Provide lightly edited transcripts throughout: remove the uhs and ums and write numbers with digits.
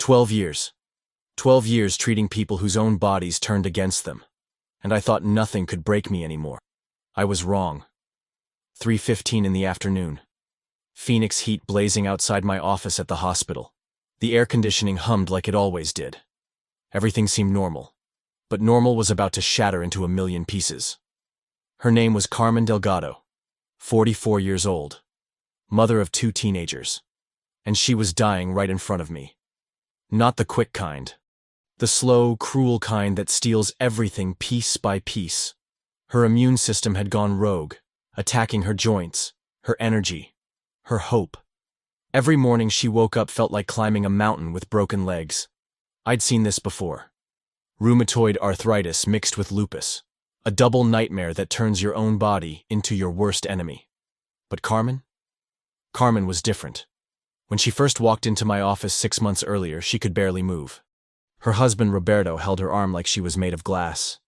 12 years. 12 years treating people whose own bodies turned against them. And I thought nothing could break me anymore. I was wrong. 3:15 in the afternoon. Phoenix heat blazing outside my office at the hospital. The air conditioning hummed like it always did. Everything seemed normal. But normal was about to shatter into a million pieces. Her name was Carmen Delgado, 44 years old, mother of 2 teenagers. And she was dying right in front of me. Not the quick kind. The slow, cruel kind that steals everything piece by piece. Her immune system had gone rogue, attacking her joints, her energy, her hope. Every morning she woke up felt like climbing a mountain with broken legs. I'd seen this before. Rheumatoid arthritis mixed with lupus. A double nightmare that turns your own body into your worst enemy. But Carmen? Carmen was different. When she first walked into my office 6 months earlier, she could barely move. Her husband Roberto held her arm like she was made of glass.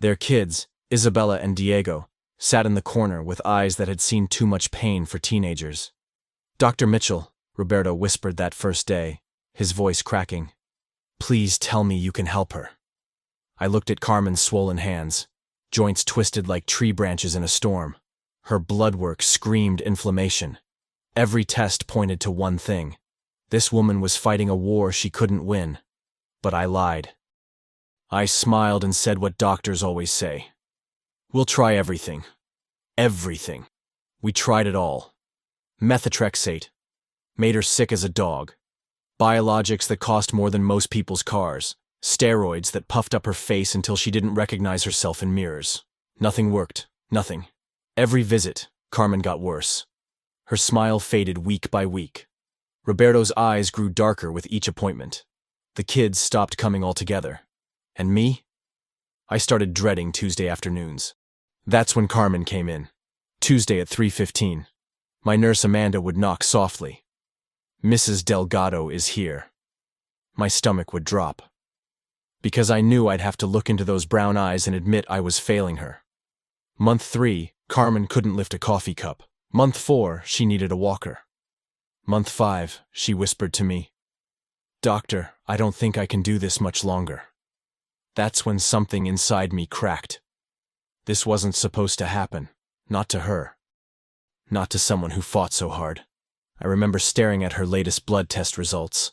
Their kids, Isabella and Diego, sat in the corner with eyes that had seen too much pain for teenagers. "Dr. Mitchell," Roberto whispered that first day, his voice cracking. "Please tell me you can help her." I looked at Carmen's swollen hands, joints twisted like tree branches in a storm. Her blood work screamed inflammation. Every test pointed to one thing. This woman was fighting a war she couldn't win. But I lied. I smiled and said what doctors always say. "We'll try everything. Everything." We tried it all. Methotrexate. Made her sick as a dog. Biologics that cost more than most people's cars. Steroids that puffed up her face until she didn't recognize herself in mirrors. Nothing worked. Nothing. Every visit, Carmen got worse. Her smile faded week by week. Roberto's eyes grew darker with each appointment. The kids stopped coming altogether. And me? I started dreading Tuesday afternoons. That's when Carmen came in. Tuesday at 3:15. My nurse Amanda would knock softly. "Mrs. Delgado is here." My stomach would drop. Because I knew I'd have to look into those brown eyes and admit I was failing her. Month 3, Carmen couldn't lift a coffee cup. Month 4, she needed a walker. Month 5, she whispered to me, "Doctor, I don't think I can do this much longer." That's when something inside me cracked. This wasn't supposed to happen. Not to her. Not to someone who fought so hard. I remember staring at her latest blood test results.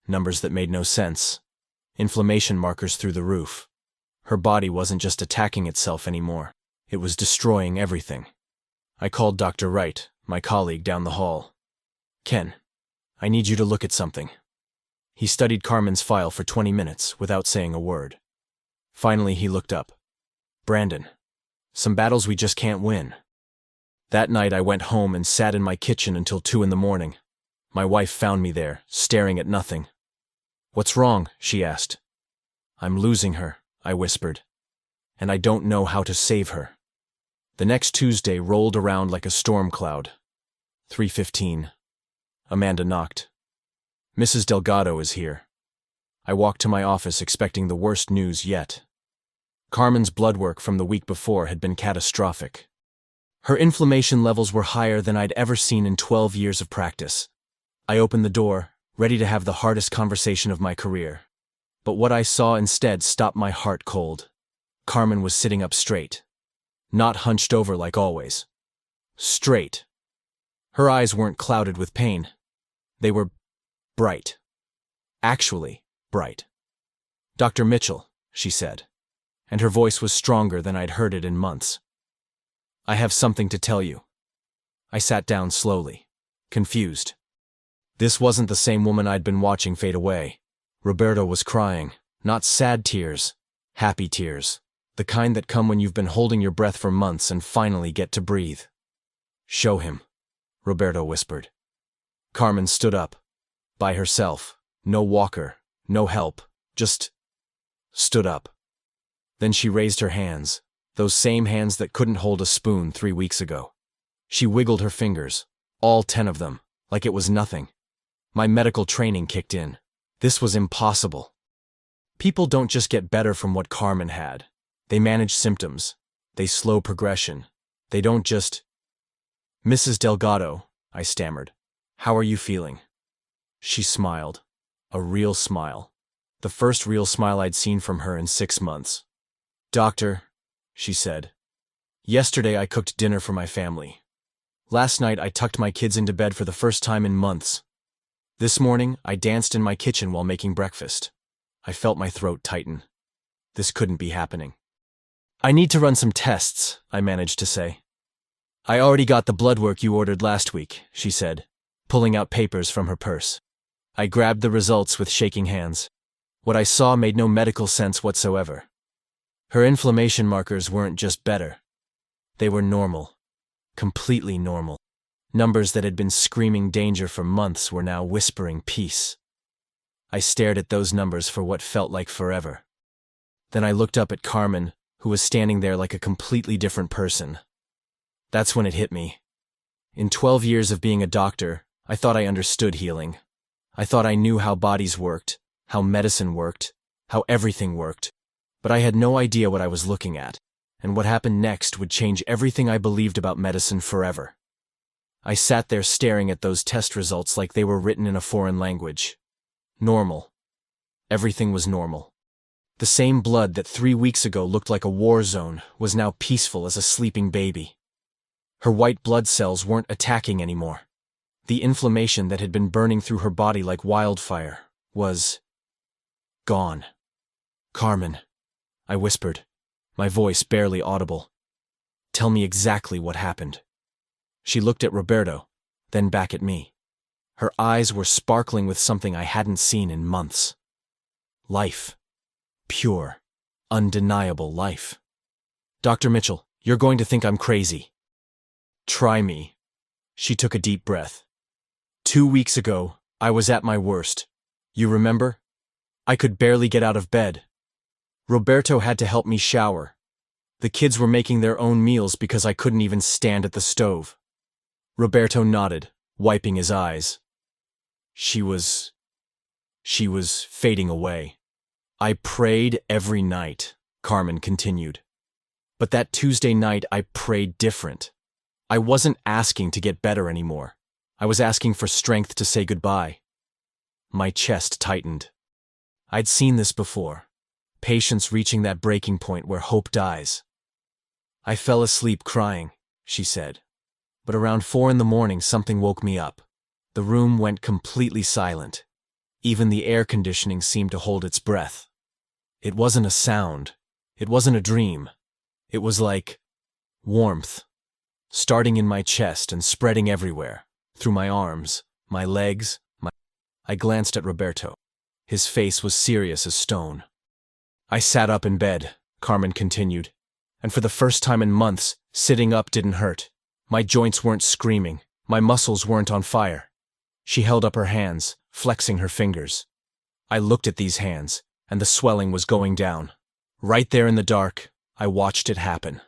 Numbers that made no sense. Inflammation markers through the roof. Her body wasn't just attacking itself anymore. It was destroying everything. I called Dr. Wright, my colleague down the hall. "Ken, I need you to look at something." He studied Carmen's file for 20 minutes without saying a word. Finally, he looked up. "Brandon, some battles we just can't win." That night I went home and sat in my kitchen until 2 in the morning. My wife found me there, staring at nothing. "What's wrong?" she asked. "I'm losing her," I whispered. "And I don't know how to save her." The next Tuesday rolled around like a storm cloud. 3:15. Amanda knocked. "Mrs. Delgado is here." I walked to my office expecting the worst news yet. Carmen's blood work from the week before had been catastrophic. Her inflammation levels were higher than I'd ever seen in 12 years of practice. I opened the door, ready to have the hardest conversation of my career. But what I saw instead stopped my heart cold. Carmen was sitting up straight. Not hunched over like always. Straight. Her eyes weren't clouded with pain. They were bright. Actually, bright. "Dr. Mitchell," she said, and her voice was stronger than I'd heard it in months. "I have something to tell you." I sat down slowly, confused. This wasn't the same woman I'd been watching fade away. Roberto was crying, not sad tears, happy tears, the kind that come when you've been holding your breath for months and finally get to breathe. "Show him," Roberto whispered. Carmen stood up, by herself, no walker, no help, just stood up. Then she raised her hands, those same hands that couldn't hold a spoon 3 weeks ago. She wiggled her fingers, all 10 of them, like it was nothing. My medical training kicked in. This was impossible. People don't just get better from what Carmen had. They manage symptoms. They slow progression. They don't just... "Mrs. Delgado," I stammered. "How are you feeling?" She smiled. A real smile. The first real smile I'd seen from her in 6 months. "Doctor," she said, "yesterday I cooked dinner for my family. Last night I tucked my kids into bed for the first time in months. This morning I danced in my kitchen while making breakfast." I felt my throat tighten. This couldn't be happening. "I need to run some tests," I managed to say. "I already got the blood work you ordered last week," she said, pulling out papers from her purse. I grabbed the results with shaking hands. What I saw made no medical sense whatsoever. Her inflammation markers weren't just better. They were normal. Completely normal. Numbers that had been screaming danger for months were now whispering peace. I stared at those numbers for what felt like forever. Then I looked up at Carmen, who was standing there like a completely different person. That's when it hit me. In 12 years of being a doctor, I thought I understood healing. I thought I knew how bodies worked, how medicine worked, how everything worked. But I had no idea what I was looking at, and what happened next would change everything I believed about medicine forever. I sat there staring at those test results like they were written in a foreign language. Normal. Everything was normal. The same blood that 3 weeks ago looked like a war zone was now peaceful as a sleeping baby. Her white blood cells weren't attacking anymore. The inflammation that had been burning through her body like wildfire was gone. "Carmen," I whispered, my voice barely audible. "Tell me exactly what happened." She looked at Roberto, then back at me. Her eyes were sparkling with something I hadn't seen in months. Life. Pure, undeniable life. "Dr. Mitchell, you're going to think I'm crazy." "Try me." She took a deep breath. 2 weeks ago, I was at my worst. You remember? I could barely get out of bed. Roberto had to help me shower. The kids were making their own meals because I couldn't even stand at the stove. Roberto nodded, wiping his eyes. She was fading away. "I prayed every night," Carmen continued. "But that Tuesday night I prayed different. I wasn't asking to get better anymore. I was asking for strength to say goodbye." My chest tightened. I'd seen this before. Patients reaching that breaking point where hope dies. "I fell asleep crying," she said. "But around 4 a.m. something woke me up. The room went completely silent. Even the air conditioning seemed to hold its breath. It wasn't a sound. It wasn't a dream. It was like warmth, starting in my chest and spreading everywhere, through my arms, my legs, I glanced at Roberto. His face was serious as stone. "I sat up in bed," Carmen continued, "and for the first time in months, sitting up didn't hurt. My joints weren't screaming. My muscles weren't on fire." She held up her hands, flexing her fingers. I looked at these hands, and the swelling was going down. Right there in the dark, I watched it happen.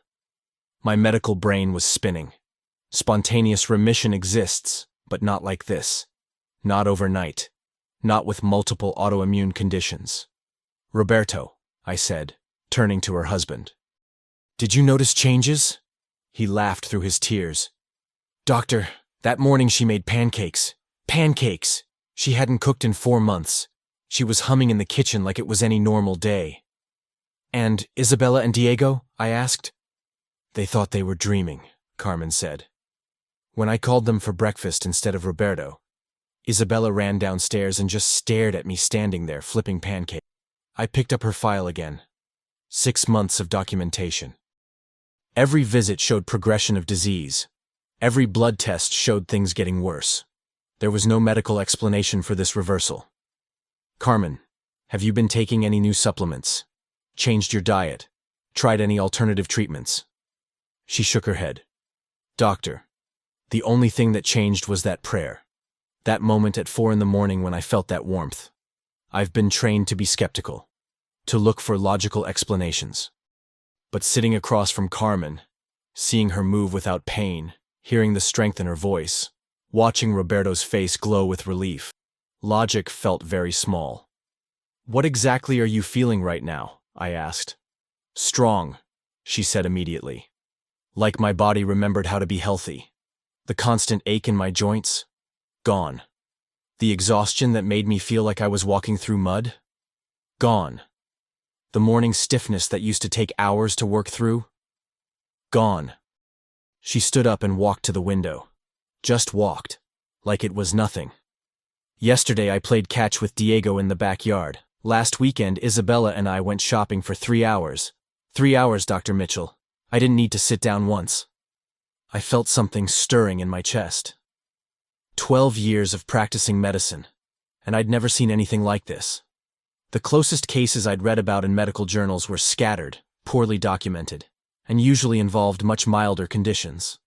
My medical brain was spinning. Spontaneous remission exists, but not like this. Not overnight. Not with multiple autoimmune conditions. "Roberto," I said, turning to her husband. "Did you notice changes?" He laughed through his tears. "Doctor, that morning she made pancakes. Pancakes! She hadn't cooked in 4 months. She was humming in the kitchen like it was any normal day." "And Isabella and Diego?" I asked. "They thought they were dreaming," Carmen said. "When I called them for breakfast instead of Roberto, Isabella ran downstairs and just stared at me standing there flipping pancakes." I picked up her file again. 6 months of documentation. Every visit showed progression of disease. Every blood test showed things getting worse. There was no medical explanation for this reversal. "Carmen, have you been taking any new supplements? Changed your diet? Tried any alternative treatments?" She shook her head. "Doctor, the only thing that changed was that prayer. That moment at 4 a.m. when I felt that warmth. I've been trained to be skeptical, to look for logical explanations. But sitting across from Carmen, seeing her move without pain, hearing the strength in her voice, watching Roberto's face glow with relief, logic felt very small. "What exactly are you feeling right now?" I asked. "Strong," she said immediately. "Like my body remembered how to be healthy. The constant ache in my joints? Gone. The exhaustion that made me feel like I was walking through mud? Gone. The morning stiffness that used to take hours to work through? Gone. She stood up and walked to the window. Just walked. Like it was nothing. Yesterday I played catch with Diego in the backyard. Last weekend Isabella and I went shopping for 3 hours. 3 hours, Dr. Mitchell. I didn't need to sit down once. I felt something stirring in my chest. 12 years of practicing medicine, and I'd never seen anything like this. The closest cases I'd read about in medical journals were scattered, poorly documented, and usually involved much milder conditions.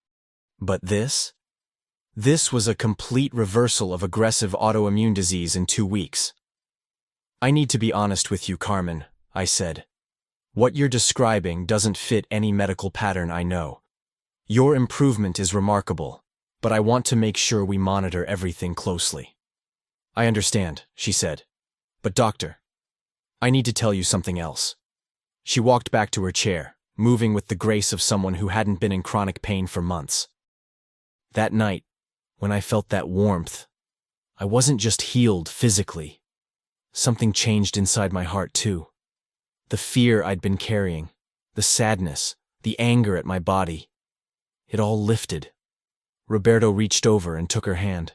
But this? This was a complete reversal of aggressive autoimmune disease in 2 weeks. I need to be honest with you, Carmen, I said. What you're describing doesn't fit any medical pattern I know. Your improvement is remarkable, but I want to make sure we monitor everything closely. I understand, she said. But doctor, I need to tell you something else. She walked back to her chair, moving with the grace of someone who hadn't been in chronic pain for months. That night, when I felt that warmth, I wasn't just healed physically. Something changed inside my heart too. The fear I'd been carrying, the sadness, the anger at my body, it all lifted. Roberto reached over and took her hand.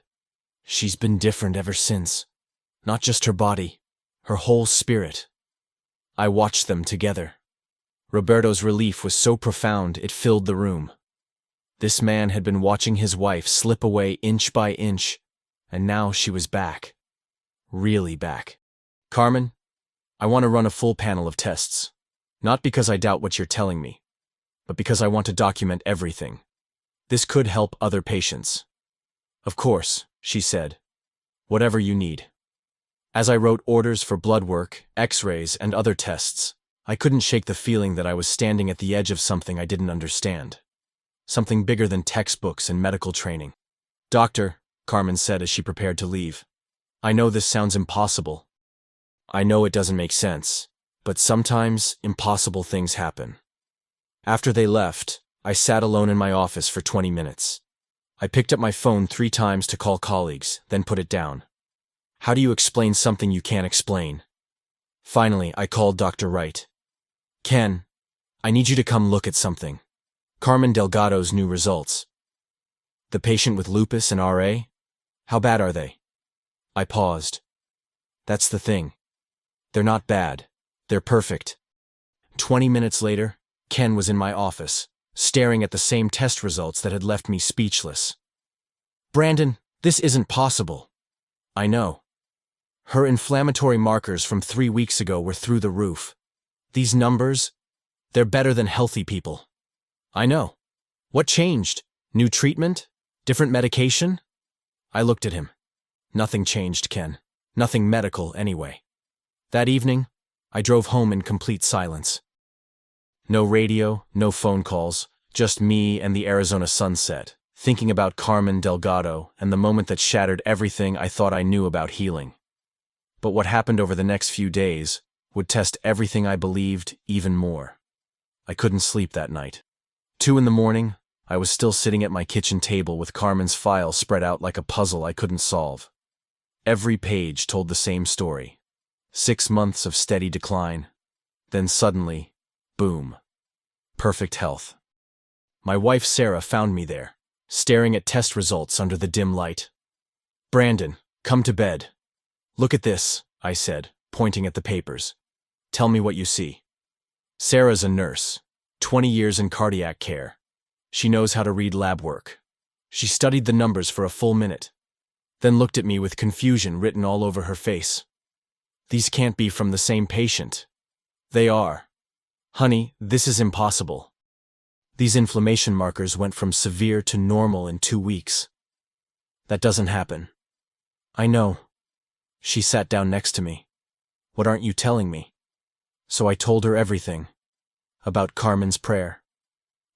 She's been different ever since. Not just her body, her whole spirit. I watched them together. Roberto's relief was so profound it filled the room. This man had been watching his wife slip away inch by inch, and now she was back. Really back. Carmen, I want to run a full panel of tests. Not because I doubt what you're telling me, but because I want to document everything. This could help other patients. Of course, she said. Whatever you need. As I wrote orders for blood work, x-rays, and other tests, I couldn't shake the feeling that I was standing at the edge of something I didn't understand. Something bigger than textbooks and medical training. Doctor, Carmen said as she prepared to leave. I know this sounds impossible. I know it doesn't make sense, but sometimes impossible things happen. After they left, I sat alone in my office for 20 minutes. I picked up my phone 3 times to call colleagues, then put it down. How do you explain something you can't explain? Finally, I called Dr. Wright. Ken, I need you to come look at something. Carmen Delgado's new results. The patient with lupus and RA? How bad are they? I paused. That's the thing. They're not bad. They're perfect. 20 minutes later, Ken was in my office, staring at the same test results that had left me speechless. Brandon, this isn't possible. I know. Her inflammatory markers from 3 weeks ago were through the roof. These numbers, they're better than healthy people. I know. What changed? New treatment? Different medication? I looked at him. Nothing changed, Ken. Nothing medical, anyway. That evening, I drove home in complete silence. No radio, no phone calls, just me and the Arizona sunset, thinking about Carmen Delgado and the moment that shattered everything I thought I knew about healing. But what happened over the next few days would test everything I believed even more. I couldn't sleep that night. 2 in the morning, I was still sitting at my kitchen table with Carmen's file spread out like a puzzle I couldn't solve. Every page told the same story. 6 months of steady decline. Then suddenly, boom. Perfect health. My wife Sarah found me there, staring at test results under the dim light. Brandon, come to bed. Look at this, I said, pointing at the papers. Tell me what you see. Sarah's a nurse, 20 years in cardiac care. She knows how to read lab work. She studied the numbers for a full minute, then looked at me with confusion written all over her face. These can't be from the same patient. They are. Honey, this is impossible. These inflammation markers went from severe to normal in 2 weeks. That doesn't happen. I know. She sat down next to me. What aren't you telling me? So I told her everything. About Carmen's prayer.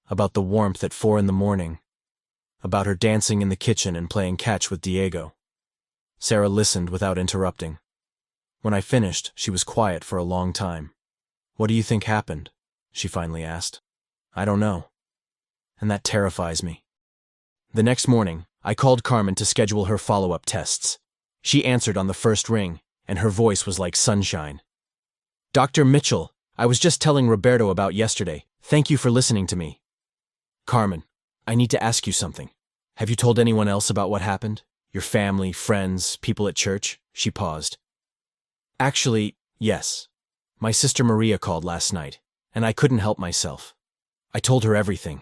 About the warmth at 4 in the morning. About her dancing in the kitchen and playing catch with Diego. Sarah listened without interrupting. When I finished, she was quiet for a long time. What do you think happened? She finally asked. I don't know. And that terrifies me. The next morning, I called Carmen to schedule her follow-up tests. She answered on the first ring, and her voice was like sunshine. "Dr. Mitchell, I was just telling Roberto about yesterday. Thank you for listening to me." "Carmen, I need to ask you something. Have you told anyone else about what happened? Your family, friends, people at church?" She paused. "Actually, yes. My sister Maria called last night, and I couldn't help myself. I told her everything."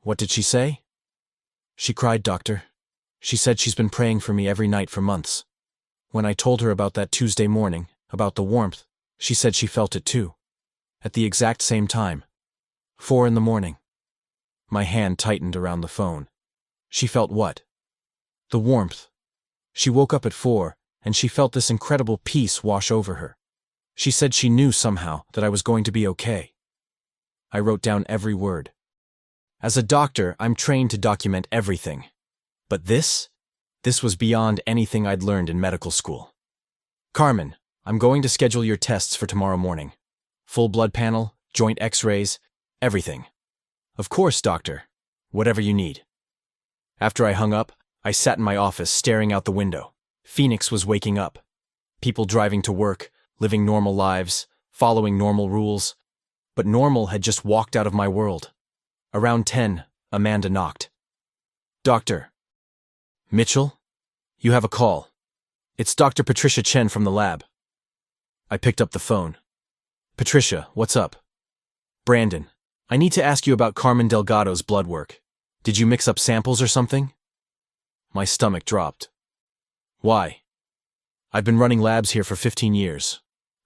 "What did she say?" "She cried, doctor. She said she's been praying for me every night for months. When I told her about that Tuesday morning, about the warmth, she said she felt it too. At the exact same time. 4 in the morning. My hand tightened around the phone. She felt what? The warmth. She woke up at 4, and she felt this incredible peace wash over her. She said she knew somehow that I was going to be okay. I wrote down every word. As a doctor, I'm trained to document everything. But this was beyond anything I'd learned in medical school. "Carmen, I'm going to schedule your tests for tomorrow morning. Full blood panel, joint x-rays, everything." "Of course, doctor. Whatever you need." After I hung up, I sat in my office staring out the window. Phoenix was waking up. People driving to work, living normal lives, following normal rules. But normal had just walked out of my world. Around 10, Amanda knocked. "Doctor." "Mitchell? You have a call. It's Dr. Patricia Chen from the lab." I picked up the phone. "Patricia, what's up?" "Brandon, I need to ask you about Carmen Delgado's blood work. Did you mix up samples or something?" My stomach dropped. "Why?" "I've been running labs here for 15 years.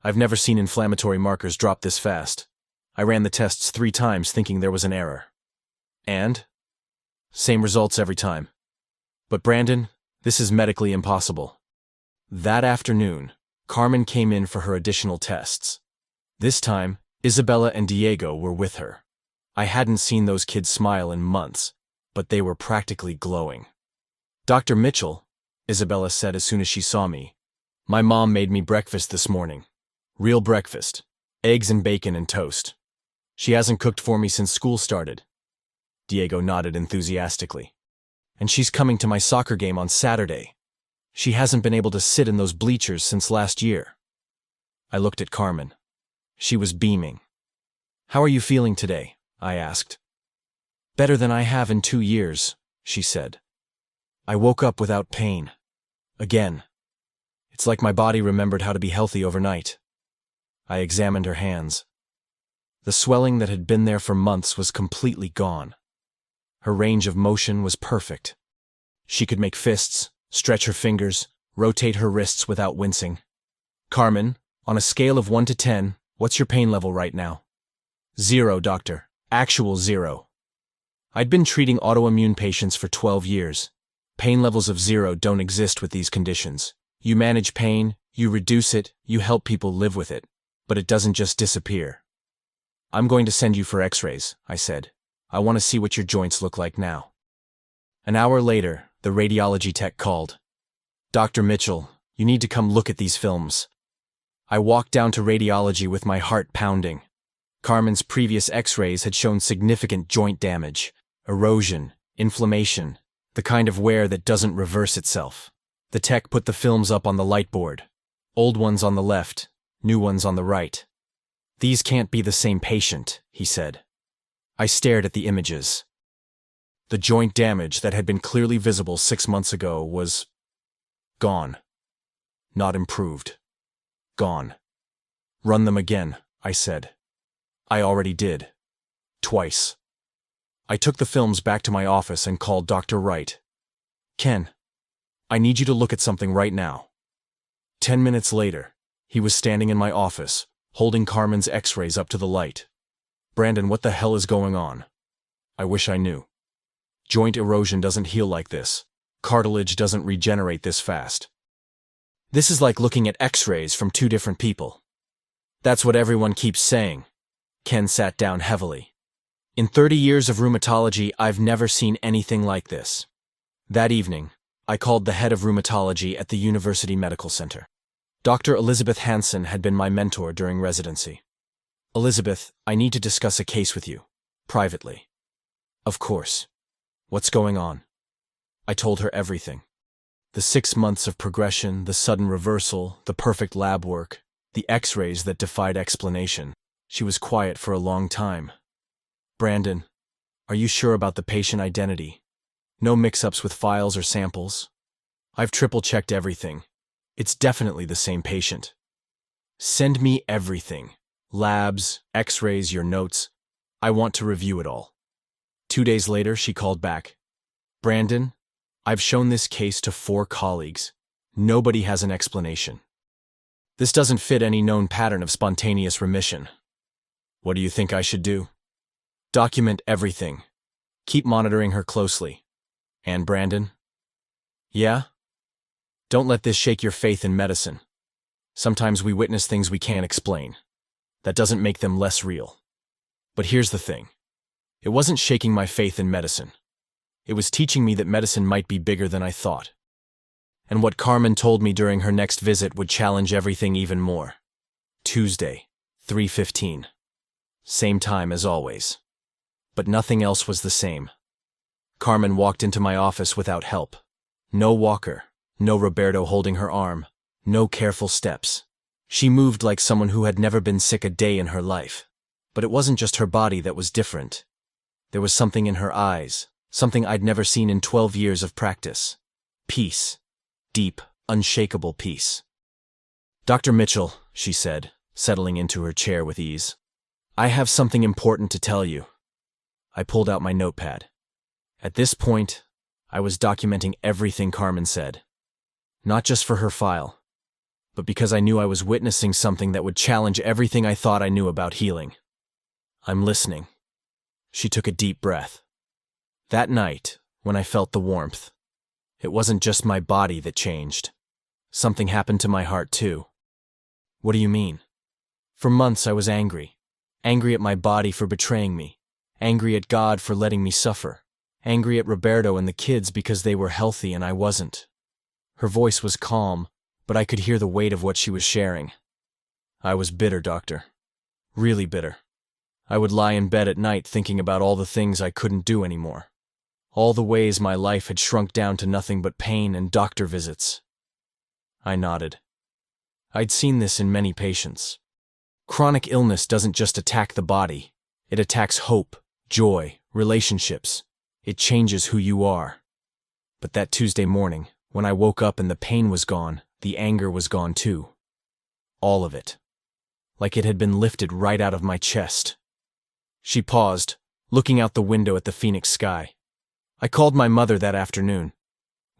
I've never seen inflammatory markers drop this fast. I ran the tests 3 times thinking there was an error." "And?" "Same results every time. But Brandon, this is medically impossible." That afternoon, Carmen came in for her additional tests. This time, Isabella and Diego were with her. I hadn't seen those kids smile in months, but they were practically glowing. "Dr. Mitchell," Isabella said as soon as she saw me, "my mom made me breakfast this morning. Real breakfast. Eggs and bacon and toast. She hasn't cooked for me since school started." Diego nodded enthusiastically. "And she's coming to my soccer game on Saturday. She hasn't been able to sit in those bleachers since last year." I looked at Carmen. She was beaming. "How are you feeling today?" I asked. "Better than I have in 2 years," she said. "I woke up without pain. Again. It's like my body remembered how to be healthy overnight." I examined her hands. The swelling that had been there for months was completely gone. Her range of motion was perfect. She could make fists, stretch her fingers, rotate her wrists without wincing. "Carmen, on a scale of 1 to 10, what's your pain level right now?" "0, doctor. Actual 0. I'd been treating autoimmune patients for 12 years. Pain levels of 0 don't exist with these conditions. You manage pain, you reduce it, you help people live with it. But it doesn't just disappear." "I'm going to send you for x-rays," I said. "I want to see what your joints look like now." An hour later, the radiology tech called. "Dr. Mitchell, you need to come look at these films." I walked down to radiology with my heart pounding. Carmen's previous x-rays had shown significant joint damage, erosion, inflammation, the kind of wear that doesn't reverse itself. The tech put the films up on the light board. Old ones on the left, new ones on the right. "These can't be the same patient," he said. I stared at the images. The joint damage that had been clearly visible 6 months ago was gone. Not improved. Gone. "Run them again," I said. I already did. Twice. I took the films back to my office and called Dr. Wright. "Ken, I need you to look at something right now." 10 minutes later, he was standing in my office, holding Carmen's x-rays up to the light. "Brandon, what the hell is going on?" I wish I knew. Joint erosion doesn't heal like this. Cartilage doesn't regenerate this fast. This is like looking at x-rays from 2 different people. "That's what everyone keeps saying." Ken sat down heavily. "In 30 years of rheumatology, I've never seen anything like this." That evening, I called the head of rheumatology at the University Medical Center. Dr. Elizabeth Hansen had been my mentor during residency. "Elizabeth, I need to discuss a case with you. Privately." "Of course. What's going on?" I told her everything. The 6 months of progression, the sudden reversal, the perfect lab work, the x-rays that defied explanation. She was quiet for a long time. "Brandon, are you sure about the patient identity? No mix-ups with files or samples? I've triple-checked everything. It's definitely the same patient. Send me everything. Labs, x-rays, your notes. I want to review it all." 2 days later, she called back. "Brandon, I've shown this case to 4 colleagues. Nobody has an explanation. This doesn't fit any known pattern of spontaneous remission. What do you think I should do? Document everything. Keep monitoring her closely. And Brandon?" "Yeah? Don't let this shake your faith in medicine. Sometimes we witness things we can't explain. That doesn't make them less real. But here's the thing. It wasn't shaking my faith in medicine. It was teaching me that medicine might be bigger than I thought. And what Carmen told me during her next visit would challenge everything even more." Tuesday, 3:15. Same time as always. But nothing else was the same. Carmen walked into my office without help. No walker, no Roberto holding her arm, no careful steps. She moved like someone who had never been sick a day in her life. But it wasn't just her body that was different. There was something in her eyes, something I'd never seen in 12 years of practice. Peace. Deep, unshakable peace. "Dr. Mitchell," she said, settling into her chair with ease, "I have something important to tell you." I pulled out my notepad. At this point, I was documenting everything Carmen said. Not just for her file, but because I knew I was witnessing something that would challenge everything I thought I knew about healing. "I'm listening." She took a deep breath. That night, when I felt the warmth, it wasn't just my body that changed. Something happened to my heart too. "What do you mean?" "For months I was angry. Angry at my body for betraying me. Angry at God for letting me suffer. Angry at Roberto and the kids because they were healthy and I wasn't." Her voice was calm, but I could hear the weight of what she was sharing. "I was bitter, doctor. Really bitter. I would lie in bed at night thinking about all the things I couldn't do anymore. All the ways my life had shrunk down to nothing but pain and doctor visits." I nodded. I'd seen this in many patients. Chronic illness doesn't just attack the body. It attacks hope, joy, relationships. It changes who you are. But that Tuesday morning, when I woke up and the pain was gone, the anger was gone too. All of it. Like it had been lifted right out of my chest. She paused, looking out the window at the Phoenix sky. "I called my mother that afternoon.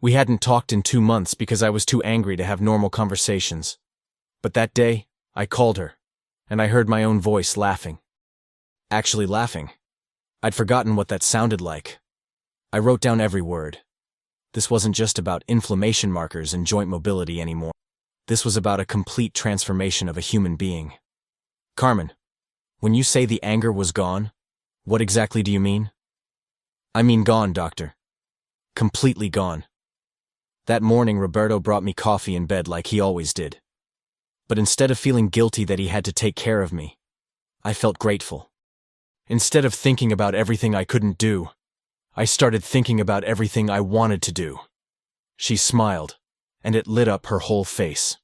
We hadn't talked in 2 months because I was too angry to have normal conversations. But that day, I called her, and I heard my own voice laughing. Actually laughing. I'd forgotten what that sounded like. I wrote down every word. This wasn't just about inflammation markers and joint mobility anymore. This was about a complete transformation of a human being. "Carmen, when you say the anger was gone, what exactly do you mean?" "I mean gone, doctor. Completely gone. That morning Roberto brought me coffee in bed like he always did. But instead of feeling guilty that he had to take care of me, I felt grateful. Instead of thinking about everything I couldn't do, I started thinking about everything I wanted to do." She smiled, and it lit up her whole face.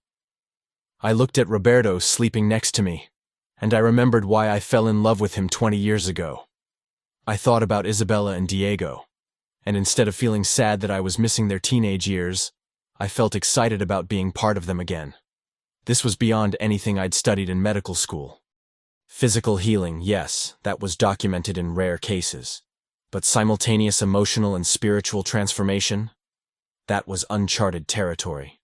I looked at Roberto sleeping next to me, and I remembered why I fell in love with him 20 years ago. I thought about Isabella and Diego, and instead of feeling sad that I was missing their teenage years, I felt excited about being part of them again. This was beyond anything I'd studied in medical school. Physical healing, yes, that was documented in rare cases. But simultaneous emotional and spiritual transformation? That was uncharted territory.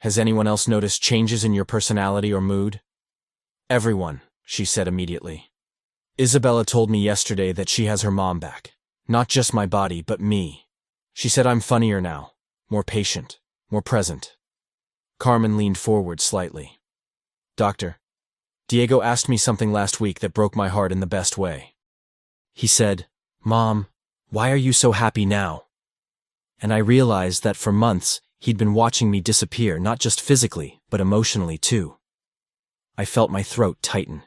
"Has anyone else noticed changes in your personality or mood?" "Everyone," she said immediately. "Isabella told me yesterday that she has her mom back. Not just my body, but me. She said I'm funnier now, more patient, more present." Carmen leaned forward slightly. "Doctor, Diego asked me something last week that broke my heart in the best way. He said, 'Mom, why are you so happy now?' And I realized that for months he'd been watching me disappear, not just physically, but emotionally too. I felt my throat tighten.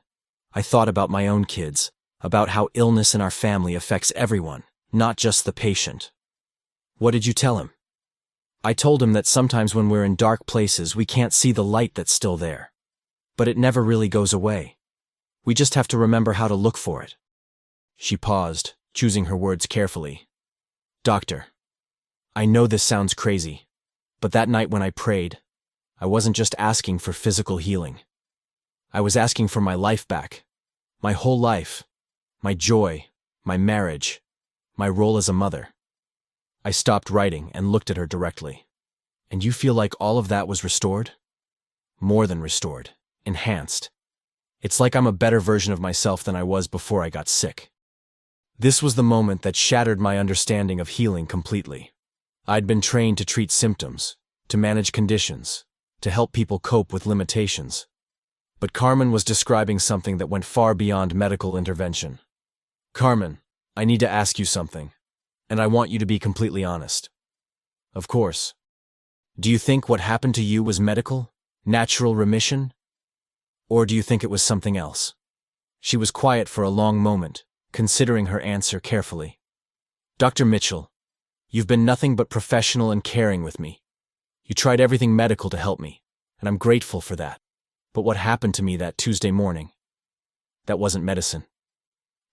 I thought about my own kids, about how illness in our family affects everyone, not just the patient." "What did you tell him?" I told him that sometimes when we're in dark places, we can't see the light that's still there. But it never really goes away. We just have to remember how to look for it. She paused, choosing her words carefully. Doctor, I know this sounds crazy, but that night when I prayed, I wasn't just asking for physical healing. I was asking for my life back. My whole life. My joy. My marriage. My role as a mother. I stopped writing and looked at her directly. And you feel like all of that was restored? More than restored. Enhanced. It's like I'm a better version of myself than I was before I got sick. This was the moment that shattered my understanding of healing completely. I'd been trained to treat symptoms, to manage conditions, to help people cope with limitations. But Carmen was describing something that went far beyond medical intervention. Carmen, I need to ask you something, and I want you to be completely honest. Of course. Do you think what happened to you was medical, natural remission? Or do you think it was something else? She was quiet for a long moment, considering her answer carefully. Dr. Mitchell, you've been nothing but professional and caring with me. You tried everything medical to help me, and I'm grateful for that. But what happened to me that Tuesday morning? That wasn't medicine.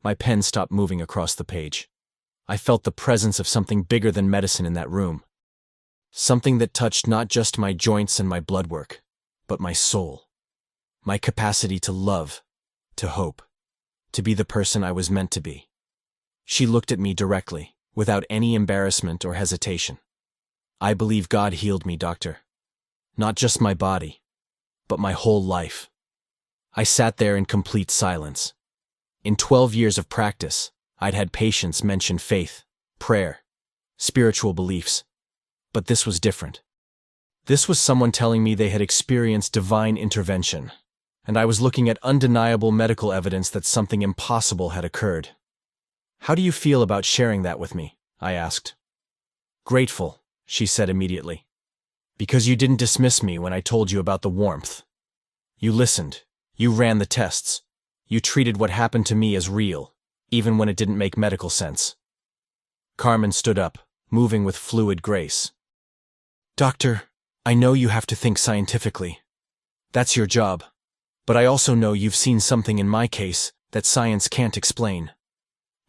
My pen stopped moving across the page. I felt the presence of something bigger than medicine in that room. Something that touched not just my joints and my blood work, but my soul. My capacity to love, to hope, to be the person I was meant to be. She looked at me directly, without any embarrassment or hesitation. I believe God healed me, doctor. Not just my body, but my whole life. I sat there in complete silence. In 12 years of practice, I'd had patients mention faith, prayer, spiritual beliefs. But this was different. This was someone telling me they had experienced divine intervention, and I was looking at undeniable medical evidence that something impossible had occurred. How do you feel about sharing that with me? I asked. Grateful, she said immediately. Because you didn't dismiss me when I told you about the warmth. You listened. You ran the tests. You treated what happened to me as real, even when it didn't make medical sense. Carmen stood up, moving with fluid grace. Doctor, I know you have to think scientifically. That's your job. But I also know you've seen something in my case that science can't explain.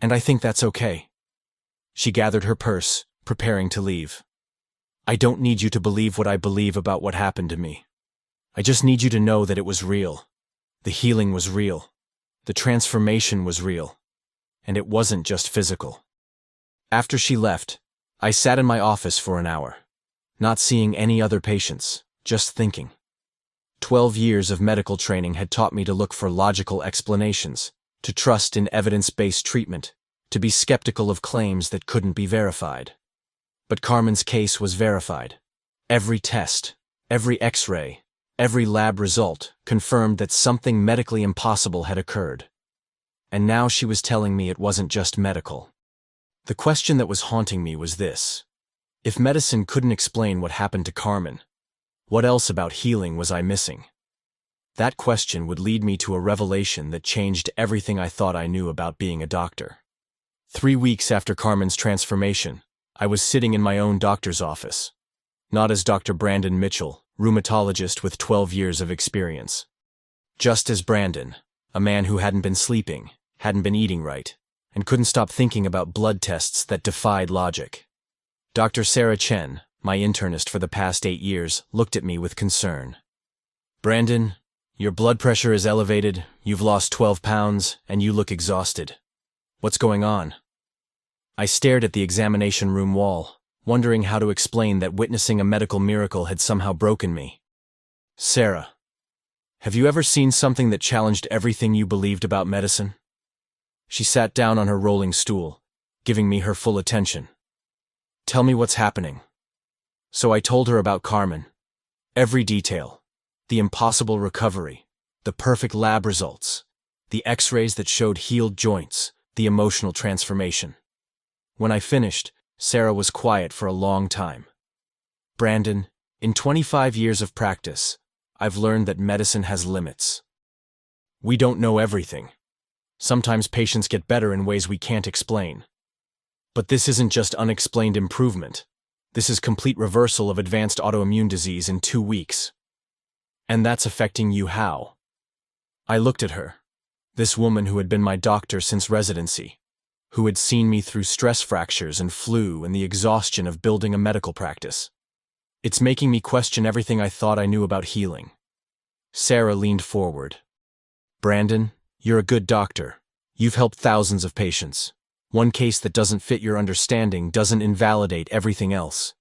And I think that's okay. She gathered her purse, preparing to leave. I don't need you to believe what I believe about what happened to me. I just need you to know that it was real. The healing was real. The transformation was real. And it wasn't just physical. After she left, I sat in my office for an hour, not seeing any other patients, just thinking. 12 years of medical training had taught me to look for logical explanations, to trust in evidence-based treatment, to be skeptical of claims that couldn't be verified. But Carmen's case was verified. Every test, every X-ray, every lab result confirmed that something medically impossible had occurred. And now she was telling me it wasn't just medical. The question that was haunting me was this. If medicine couldn't explain what happened to Carmen, what else about healing was I missing? That question would lead me to a revelation that changed everything I thought I knew about being a doctor. 3 weeks after Carmen's transformation, I was sitting in my own doctor's office. Not as Dr. Brandon Mitchell, rheumatologist with 12 years of experience. Just as Brandon, a man who hadn't been sleeping, hadn't been eating right, and couldn't stop thinking about blood tests that defied logic. Dr. Sarah Chen, my internist for the past 8 years, looked at me with concern. Brandon, your blood pressure is elevated, you've lost 12 pounds, and you look exhausted. What's going on? I stared at the examination room wall, wondering how to explain that witnessing a medical miracle had somehow broken me. Sarah, have you ever seen something that challenged everything you believed about medicine? She sat down on her rolling stool, giving me her full attention. Tell me what's happening. So I told her about Carmen. Every detail. The impossible recovery. The perfect lab results. The X-rays that showed healed joints. The emotional transformation. When I finished, Sarah was quiet for a long time. Brandon, in 25 years of practice, I've learned that medicine has limits. We don't know everything. Sometimes patients get better in ways we can't explain. But this isn't just unexplained improvement. This is complete reversal of advanced autoimmune disease in 2 weeks. And that's affecting you how? I looked at her. This woman who had been my doctor since residency, who had seen me through stress fractures and flu and the exhaustion of building a medical practice. It's making me question everything I thought I knew about healing. Sarah leaned forward. Brandon, you're a good doctor. You've helped thousands of patients. One case that doesn't fit your understanding doesn't invalidate everything else.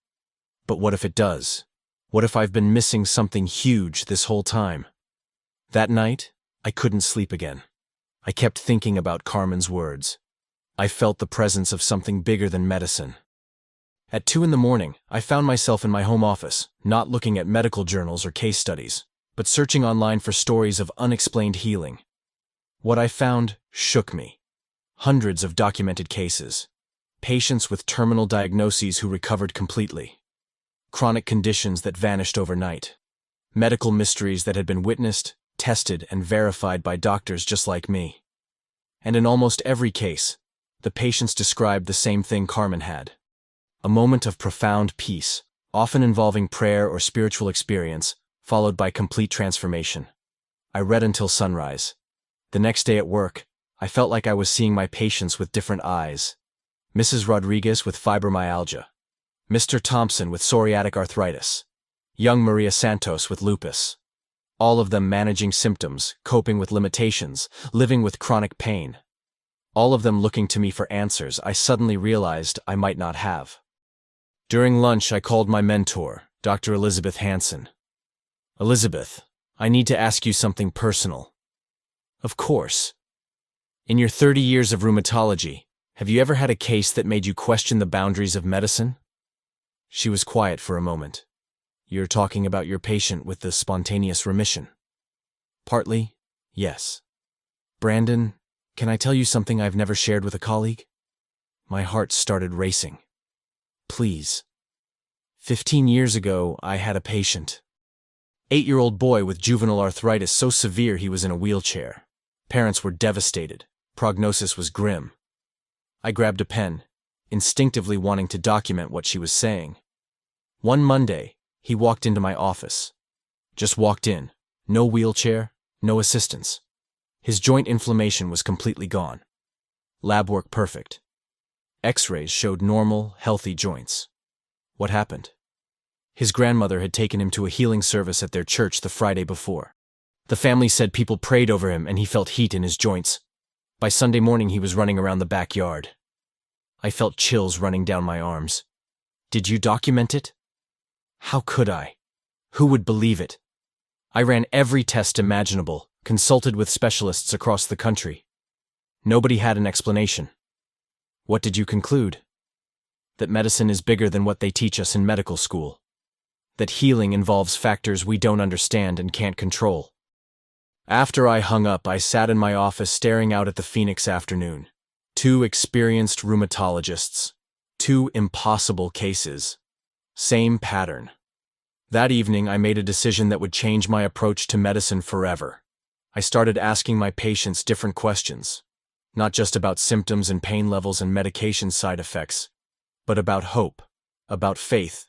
But what if it does? What if I've been missing something huge this whole time? That night, I couldn't sleep again. I kept thinking about Carmen's words. I felt the presence of something bigger than medicine. At 2 a.m, I found myself in my home office, not looking at medical journals or case studies, but searching online for stories of unexplained healing. What I found shook me. Hundreds of documented cases. Patients with terminal diagnoses who recovered completely. Chronic conditions that vanished overnight. Medical mysteries that had been witnessed, tested, and verified by doctors just like me. And in almost every case, the patients described the same thing Carmen had. A moment of profound peace, often involving prayer or spiritual experience, followed by complete transformation. I read until sunrise. The next day at work, I felt like I was seeing my patients with different eyes. Mrs. Rodriguez with fibromyalgia. Mr. Thompson with psoriatic arthritis. Young Maria Santos with lupus. All of them managing symptoms, coping with limitations, living with chronic pain. All of them looking to me for answers I suddenly realized I might not have. During lunch, I called my mentor, Dr. Elizabeth Hansen. Elizabeth, I need to ask you something personal. Of course. In your 30 years of rheumatology, have you ever had a case that made you question the boundaries of medicine? She was quiet for a moment. You're talking about your patient with the spontaneous remission. Partly, yes. Brandon, can I tell you something I've never shared with a colleague? My heart started racing. Please. 15 years ago, I had a patient. 8-year-old boy with juvenile arthritis so severe he was in a wheelchair. Parents were devastated. Prognosis was grim. I grabbed a pen, instinctively wanting to document what she was saying. One Monday, he walked into my office. Just walked in. No wheelchair, no assistance. His joint inflammation was completely gone. Lab work perfect. X-rays showed normal, healthy joints. What happened? His grandmother had taken him to a healing service at their church the Friday before. The family said people prayed over him and he felt heat in his joints. By Sunday morning, he was running around the backyard. I felt chills running down my arms. Did you document it? How could I? Who would believe it? I ran every test imaginable, consulted with specialists across the country. Nobody had an explanation. What did you conclude? That medicine is bigger than what they teach us in medical school. That healing involves factors we don't understand and can't control. After I hung up, I sat in my office staring out at the Phoenix afternoon. 2 experienced rheumatologists. 2 impossible cases. Same pattern. That evening, I made a decision that would change my approach to medicine forever. I started asking my patients different questions. Not just about symptoms and pain levels and medication side effects, but about hope, about faith,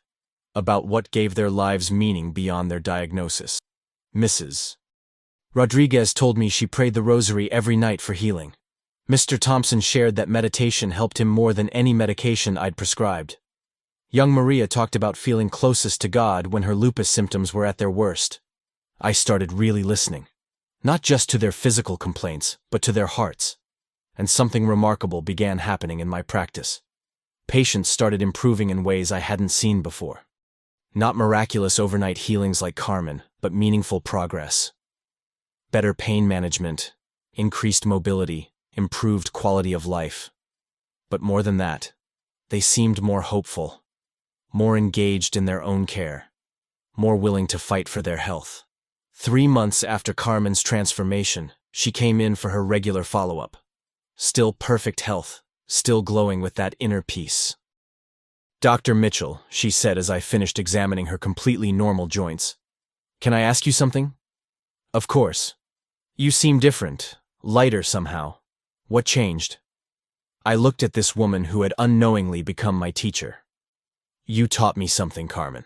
about what gave their lives meaning beyond their diagnosis. Mrs. Rodriguez told me she prayed the rosary every night for healing. Mr. Thompson shared that meditation helped him more than any medication I'd prescribed. Young Maria talked about feeling closest to God when her lupus symptoms were at their worst. I started really listening. Not just to their physical complaints, but to their hearts. And something remarkable began happening in my practice. Patients started improving in ways I hadn't seen before. Not miraculous overnight healings like Carmen, but meaningful progress. Better pain management, increased mobility, improved quality of life. But more than that, they seemed more hopeful, more engaged in their own care, more willing to fight for their health. 3 months after Carmen's transformation, she came in for her regular follow-up. Still perfect health, still glowing with that inner peace. Dr. Mitchell, she said as I finished examining her completely normal joints. Can I ask you something? Of course. You seem different, lighter somehow. What changed? I looked at this woman who had unknowingly become my teacher. You taught me something, Carmen.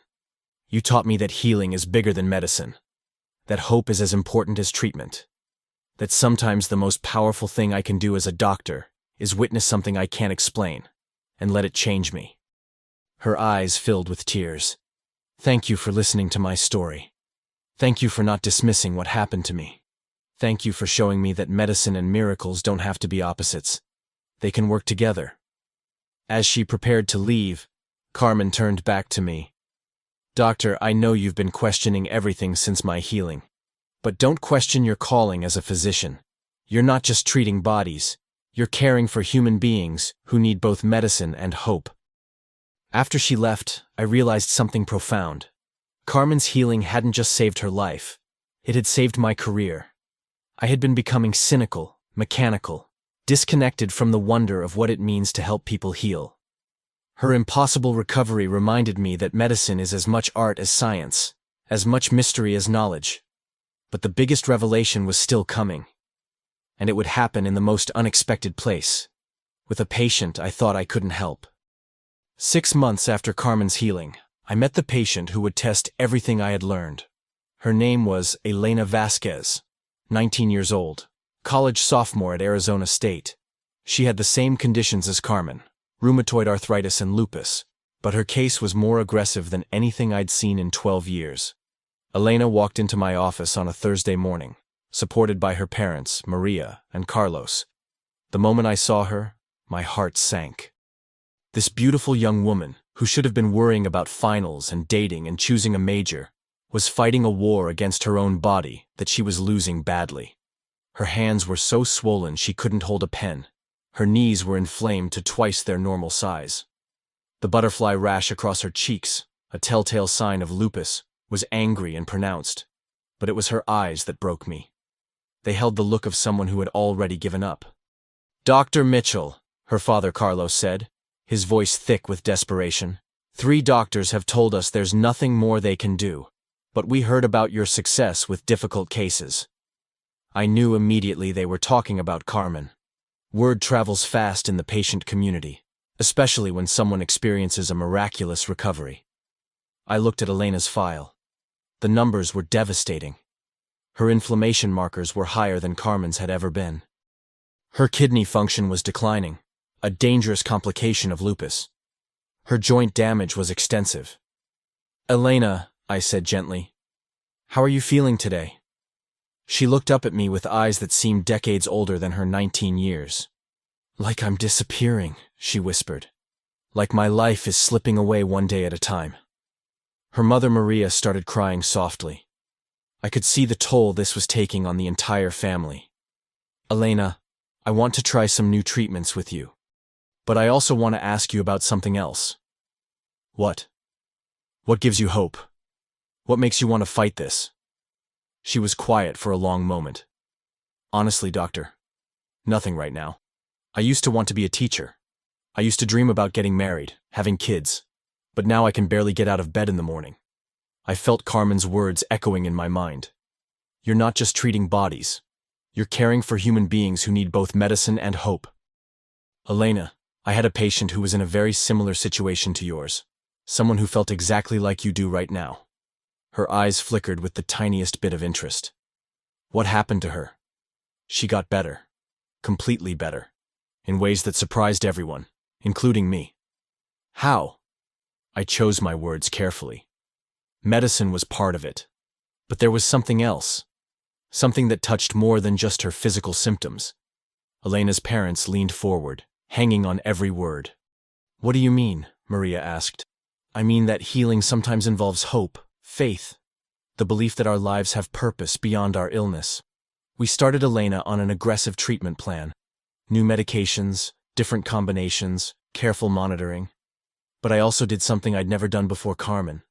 You taught me that healing is bigger than medicine, that hope is as important as treatment, that sometimes the most powerful thing I can do as a doctor is witness something I can't explain and let it change me. Her eyes filled with tears. Thank you for listening to my story. Thank you for not dismissing what happened to me. Thank you for showing me that medicine and miracles don't have to be opposites. They can work together. As she prepared to leave, Carmen turned back to me. Doctor, I know you've been questioning everything since my healing. But don't question your calling as a physician. You're not just treating bodies. You're caring for human beings who need both medicine and hope. After she left, I realized something profound. Carmen's healing hadn't just saved her life. It had saved my career. I had been becoming cynical, mechanical, disconnected from the wonder of what it means to help people heal. Her impossible recovery reminded me that medicine is as much art as science, as much mystery as knowledge. But the biggest revelation was still coming. And it would happen in the most unexpected place, with a patient I thought I couldn't help. 6 months after Carmen's healing, I met the patient who would test everything I had learned. Her name was Elena Vasquez, 19 years old, college sophomore at Arizona State. She had the same conditions as Carmen, rheumatoid arthritis and lupus, but her case was more aggressive than anything I'd seen in 12 years. Elena walked into my office on a Thursday morning, supported by her parents, Maria and Carlos. The moment I saw her, my heart sank. This beautiful young woman, who should have been worrying about finals and dating and choosing a major, was fighting a war against her own body that she was losing badly. Her hands were so swollen she couldn't hold a pen. Her knees were inflamed to twice their normal size. The butterfly rash across her cheeks, a telltale sign of lupus, was angry and pronounced, but it was her eyes that broke me. They held the look of someone who had already given up. "Dr. Mitchell," her father Carlos said, his voice thick with desperation, "3 doctors have told us there's nothing more they can do, but we heard about your success with difficult cases." I knew immediately they were talking about Carmen. Word travels fast in the patient community, especially when someone experiences a miraculous recovery. I looked at Elena's file. The numbers were devastating. Her inflammation markers were higher than Carmen's had ever been. Her kidney function was declining, a dangerous complication of lupus. Her joint damage was extensive. "Elena," I said gently, "how are you feeling today?" She looked up at me with eyes that seemed decades older than her 19 years. "Like I'm disappearing," she whispered. "Like my life is slipping away one day at a time." Her mother Maria started crying softly. I could see the toll this was taking on the entire family. "Elena, I want to try some new treatments with you. But I also want to ask you about something else." "What? What gives you hope? What makes you want to fight this?" She was quiet for a long moment. "Honestly, doctor, nothing right now. I used to want to be a teacher. I used to dream about getting married, having kids. But now I can barely get out of bed in the morning." I felt Carmen's words echoing in my mind. "You're not just treating bodies. You're caring for human beings who need both medicine and hope." "Elena, I had a patient who was in a very similar situation to yours. Someone who felt exactly like you do right now." Her eyes flickered with the tiniest bit of interest. "What happened to her?" "She got better. Completely better. In ways that surprised everyone, including me." "How?" I chose my words carefully. Medicine was part of it. But there was something else. Something that touched more than just her physical symptoms. Elena's parents leaned forward, hanging on every word. "What do you mean?" Maria asked. "I mean that healing sometimes involves hope, faith, the belief that our lives have purpose beyond our illness." We started Elena on an aggressive treatment plan. New medications, different combinations, careful monitoring. But I also did something I'd never done before Carmen.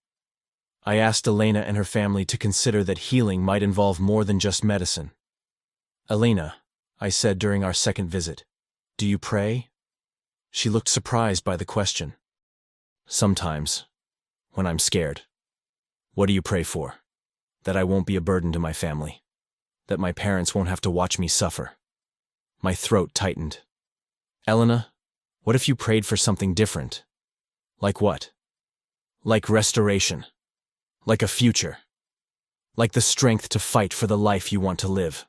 I asked Elena and her family to consider that healing might involve more than just medicine. "Elena," I said during our second visit, "do you pray?" She looked surprised by the question. "Sometimes, when I'm scared." "What do you pray for?" "That I won't be a burden to my family. That my parents won't have to watch me suffer." My throat tightened. "Elena, what if you prayed for something different?" "Like what?" Like restoration. Like a future. Like the strength to fight for the life you want to live.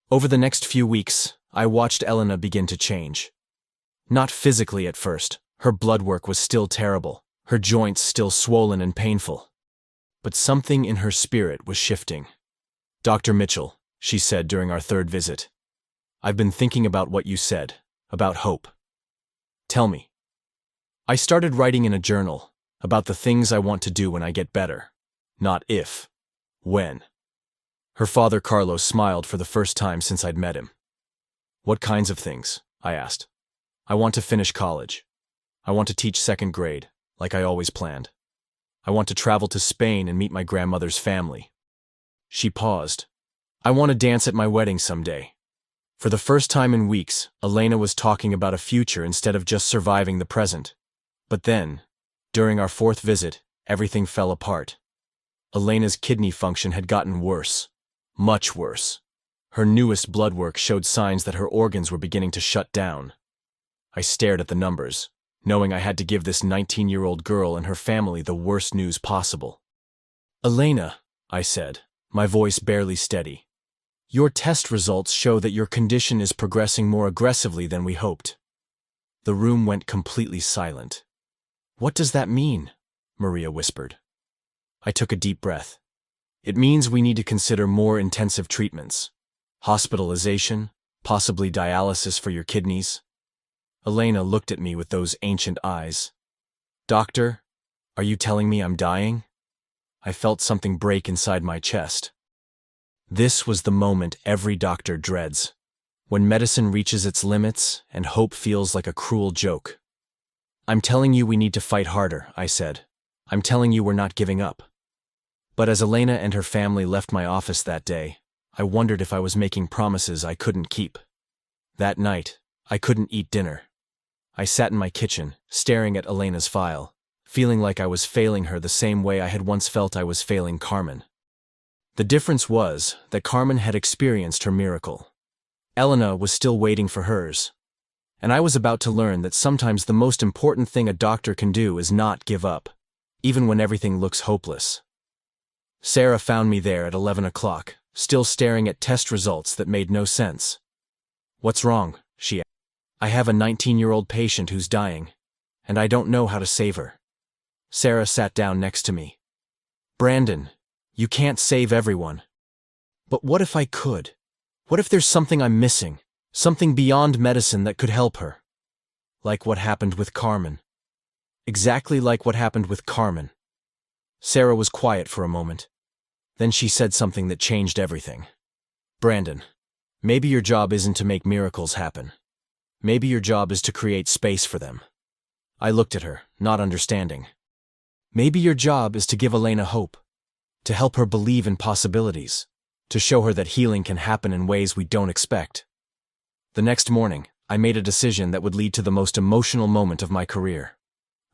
Over the next few weeks, I watched Elena begin to change. Not physically at first. Her blood work was still terrible, her joints still swollen and painful. But something in her spirit was shifting. "Dr. Mitchell," she said during our third visit, "I've been thinking about what you said, about hope. Tell me." I started writing in a journal about the things I want to do when I get better. Not if, when. Her father Carlos smiled for the first time since I'd met him. "What kinds of things?" I asked. "I want to finish college. I want to teach second grade, like I always planned. I want to travel to Spain and meet my grandmother's family." She paused. "I want to dance at my wedding someday." For the first time in weeks, Elena was talking about a future instead of just surviving the present. But then, during our fourth visit, everything fell apart. Elena's kidney function had gotten worse. Much worse. Her newest blood work showed signs that her organs were beginning to shut down. I stared at the numbers, knowing I had to give this 19-year-old girl and her family the worst news possible. "Elena," I said, my voice barely steady, "your test results show that your condition is progressing more aggressively than we hoped." The room went completely silent. "What does that mean?" Maria whispered. I took a deep breath. "It means we need to consider more intensive treatments. Hospitalization, possibly dialysis for your kidneys." Elena looked at me with those ancient eyes. "Doctor, are you telling me I'm dying?" I felt something break inside my chest. This was the moment every doctor dreads, when medicine reaches its limits and hope feels like a cruel joke. "I'm telling you we need to fight harder," I said. "I'm telling you we're not giving up." But as Elena and her family left my office that day, I wondered if I was making promises I couldn't keep. That night, I couldn't eat dinner. I sat in my kitchen, staring at Elena's file, feeling like I was failing her the same way I had once felt I was failing Carmen. The difference was that Carmen had experienced her miracle. Elena was still waiting for hers. And I was about to learn that sometimes the most important thing a doctor can do is not give up, even when everything looks hopeless. Sarah found me there at 11 o'clock, still staring at test results that made no sense. "What's wrong?" she asked. "I have a 19-year-old patient who's dying, and I don't know how to save her." Sarah sat down next to me. "Brandon, you can't save everyone." "But what if I could? What if there's something I'm missing, something beyond medicine that could help her?" "Like what happened with Carmen." "Exactly like what happened with Carmen." Sarah was quiet for a moment. Then she said something that changed everything. "Brandon, maybe your job isn't to make miracles happen. Maybe your job is to create space for them." I looked at her, not understanding. "Maybe your job is to give Elena hope, to help her believe in possibilities, to show her that healing can happen in ways we don't expect." The next morning, I made a decision that would lead to the most emotional moment of my career.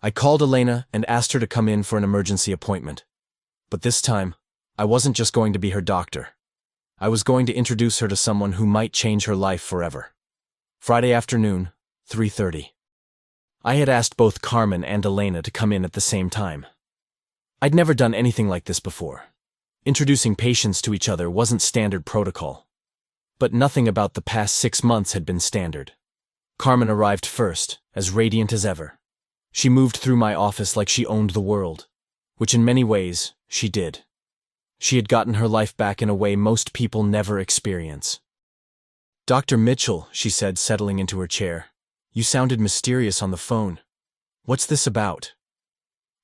I called Elena and asked her to come in for an emergency appointment. But this time, I wasn't just going to be her doctor. I was going to introduce her to someone who might change her life forever. Friday afternoon, 3:30. I had asked both Carmen and Elena to come in at the same time. I'd never done anything like this before. Introducing patients to each other wasn't standard protocol. But nothing about the past 6 months had been standard. Carmen arrived first, as radiant as ever. She moved through my office like she owned the world, which in many ways, she did. She had gotten her life back in a way most people never experience. "Dr. Mitchell," she said, settling into her chair, "you sounded mysterious on the phone. What's this about?"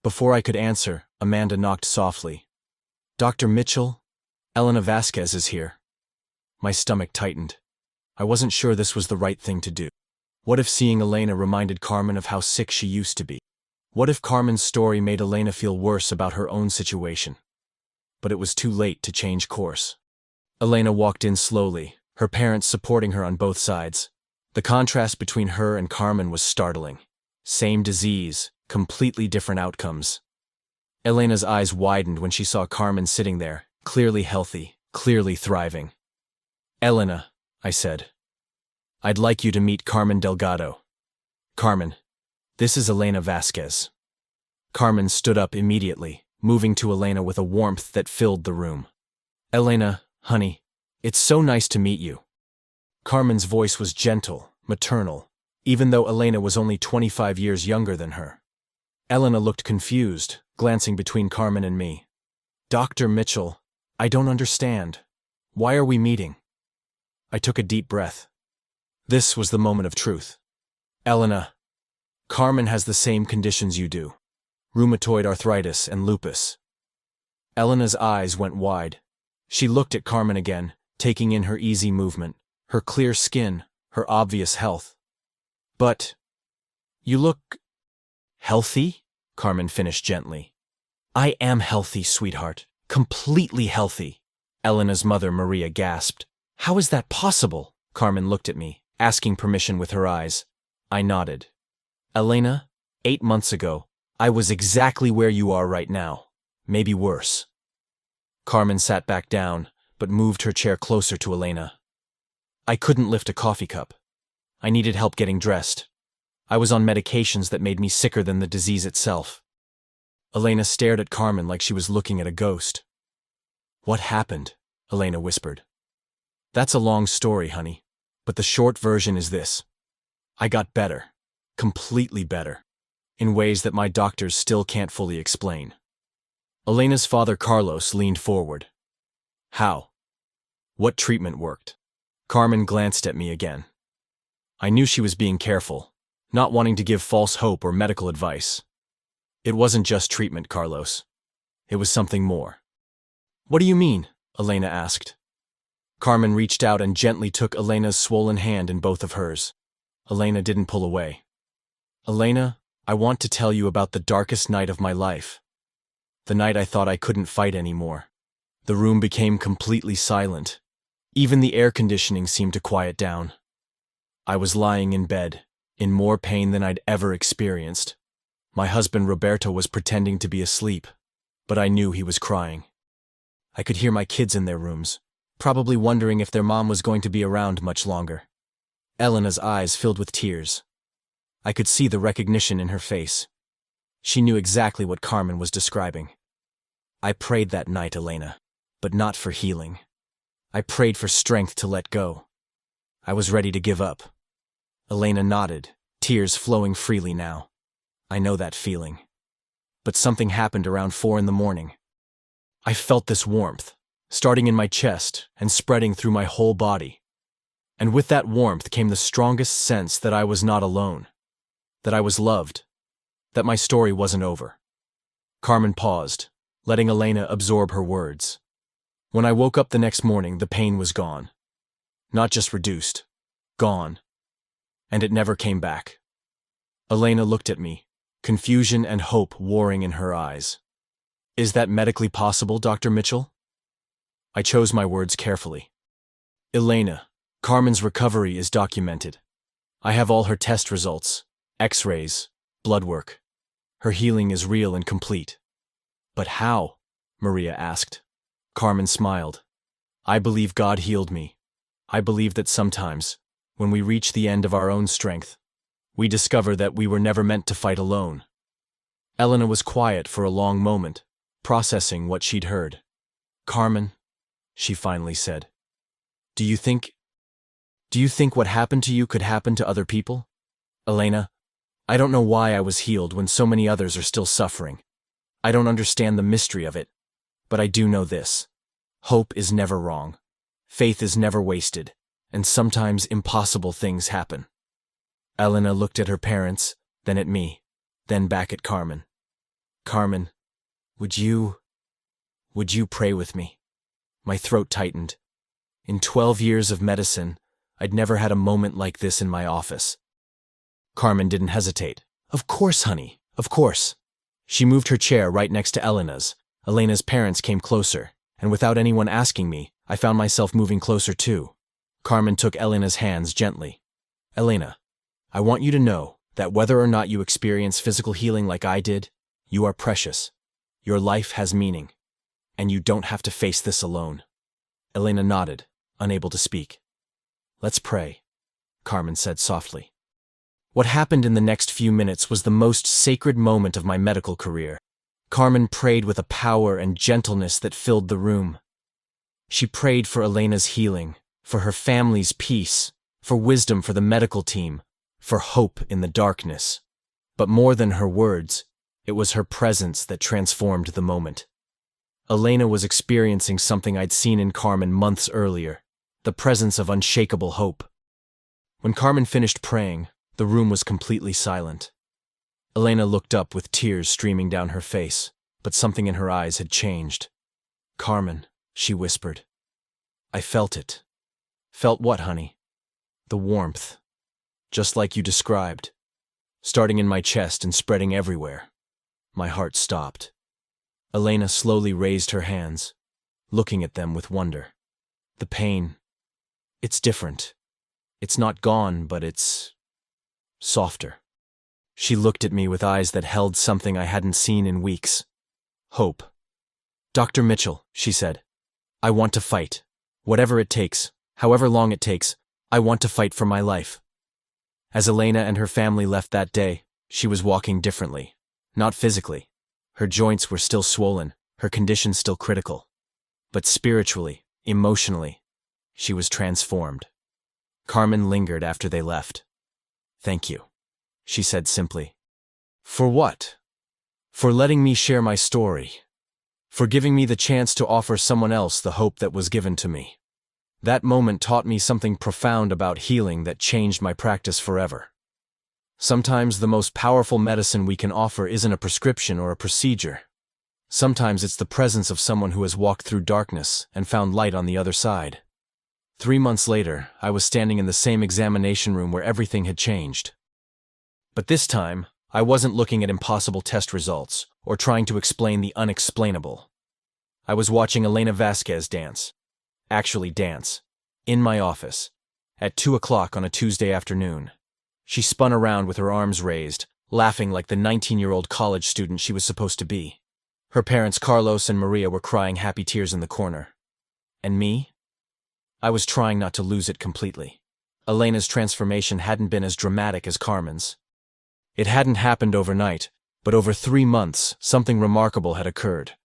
Before I could answer, Amanda knocked softly. "Dr. Mitchell, Elena Vasquez is here." My stomach tightened. I wasn't sure this was the right thing to do. What if seeing Elena reminded Carmen of how sick she used to be? What if Carmen's story made Elena feel worse about her own situation? But it was too late to change course. Elena walked in slowly, her parents supporting her on both sides. The contrast between her and Carmen was startling. Same disease, completely different outcomes. Elena's eyes widened when she saw Carmen sitting there, clearly healthy, clearly thriving. "Elena," I said, "I'd like you to meet Carmen Delgado. Carmen, this is Elena Vasquez." Carmen stood up immediately, moving to Elena with a warmth that filled the room. "Elena, honey, it's so nice to meet you." Carmen's voice was gentle, maternal, even though Elena was only 25 years younger than her. Elena looked confused, glancing between Carmen and me. "Dr. Mitchell, I don't understand. Why are we meeting?" I took a deep breath. This was the moment of truth. "Elena, Carmen has the same conditions you do. Rheumatoid arthritis and lupus." Elena's eyes went wide. She looked at Carmen again, taking in her easy movement, her clear skin, her obvious health. "But you look healthy?" Carmen finished gently. "I am healthy, sweetheart. Completely healthy." Elena's mother, Maria, gasped. "How is that possible?" Carmen looked at me, asking permission with her eyes. I nodded. "Elena, 8 months ago, I was exactly where you are right now. Maybe worse." Carmen sat back down, but moved her chair closer to Elena. "I couldn't lift a coffee cup. I needed help getting dressed. I was on medications that made me sicker than the disease itself." Elena stared at Carmen like she was looking at a ghost. "What happened?" Elena whispered. "That's a long story, honey, but the short version is this. I got better, completely better, in ways that my doctors still can't fully explain." Elena's father, Carlos, leaned forward. "How? What treatment worked?" Carmen glanced at me again. I knew she was being careful, not wanting to give false hope or medical advice. "It wasn't just treatment, Carlos. It was something more." "What do you mean?" Elena asked. Carmen reached out and gently took Elena's swollen hand in both of hers. Elena didn't pull away. "Elena, I want to tell you about the darkest night of my life. The night I thought I couldn't fight anymore. The room became completely silent. Even the air conditioning seemed to quiet down. I was lying in bed, in more pain than I'd ever experienced. My husband Roberto was pretending to be asleep, but I knew he was crying. I could hear my kids in their rooms, probably wondering if their mom was going to be around much longer. Elena's eyes filled with tears. I could see the recognition in her face. She knew exactly what Carmen was describing. I prayed that night, Elena, but not for healing. I prayed for strength to let go. I was ready to give up. Elena nodded, tears flowing freely now. I know that feeling. But something happened around 4 in the morning. I felt this warmth, starting in my chest and spreading through my whole body. And with that warmth came the strongest sense that I was not alone, that I was loved, that my story wasn't over. Carmen paused, letting Elena absorb her words. When I woke up the next morning, the pain was gone. Not just reduced, gone. And it never came back. Elena looked at me, confusion and hope warring in her eyes. "Is that medically possible, Dr. Mitchell?" I chose my words carefully. "Elena, Carmen's recovery is documented. I have all her test results, X-rays, blood work. Her healing is real and complete." "But how?" Maria asked. Carmen smiled. "I believe God healed me. I believe that sometimes, when we reach the end of our own strength, we discover that we were never meant to fight alone." Elena was quiet for a long moment, processing what she'd heard. "Carmen," she finally said, Do you think what happened to you could happen to other people?" "Elena, I don't know why I was healed when so many others are still suffering. I don't understand the mystery of it, but I do know this. Hope is never wrong. Faith is never wasted, and sometimes impossible things happen." Elena looked at her parents, then at me, then back at Carmen. "Carmen, would you pray with me?" My throat tightened. In 12 years of medicine, I'd never had a moment like this in my office. Carmen didn't hesitate. "Of course, honey, of course." She moved her chair right next to Elena's. Elena's parents came closer, and without anyone asking me, I found myself moving closer too. Carmen took Elena's hands gently. "Elena, I want you to know that whether or not you experience physical healing like I did, you are precious. Your life has meaning, and you don't have to face this alone." Elena nodded, unable to speak. "Let's pray," Carmen said softly. What happened in the next few minutes was the most sacred moment of my medical career. Carmen prayed with a power and gentleness that filled the room. She prayed for Elena's healing, for her family's peace, for wisdom for the medical team, for hope in the darkness. But more than her words, it was her presence that transformed the moment. Elena was experiencing something I'd seen in Carmen months earlier, the presence of unshakable hope. When Carmen finished praying, the room was completely silent. Elena looked up with tears streaming down her face, but something in her eyes had changed. "Carmen," she whispered. "I felt it." "Felt what, honey?" "The warmth. Just like you described. Starting in my chest and spreading everywhere." My heart stopped. Elena slowly raised her hands, looking at them with wonder. "The pain. It's different. It's not gone, but it's softer." She looked at me with eyes that held something I hadn't seen in weeks. Hope. "Dr. Mitchell," she said, "I want to fight. Whatever it takes, however long it takes, I want to fight for my life." As Elena and her family left that day, she was walking differently. Not physically. Her joints were still swollen, her condition still critical. But spiritually, emotionally, she was transformed. Carmen lingered after they left. "Thank you," she said simply. "For what?" "For letting me share my story. For giving me the chance to offer someone else the hope that was given to me." That moment taught me something profound about healing that changed my practice forever. Sometimes the most powerful medicine we can offer isn't a prescription or a procedure. Sometimes it's the presence of someone who has walked through darkness and found light on the other side. 3 months later, I was standing in the same examination room where everything had changed. But this time, I wasn't looking at impossible test results or trying to explain the unexplainable. I was watching Elena Vasquez dance. Actually dance. In my office. At 2 o'clock on a Tuesday afternoon. She spun around with her arms raised, laughing like the 19-year-old college student she was supposed to be. Her parents Carlos and Maria were crying happy tears in the corner. And me? I was trying not to lose it completely. Elena's transformation hadn't been as dramatic as Carmen's. It hadn't happened overnight, but over 3 months, something remarkable had occurred.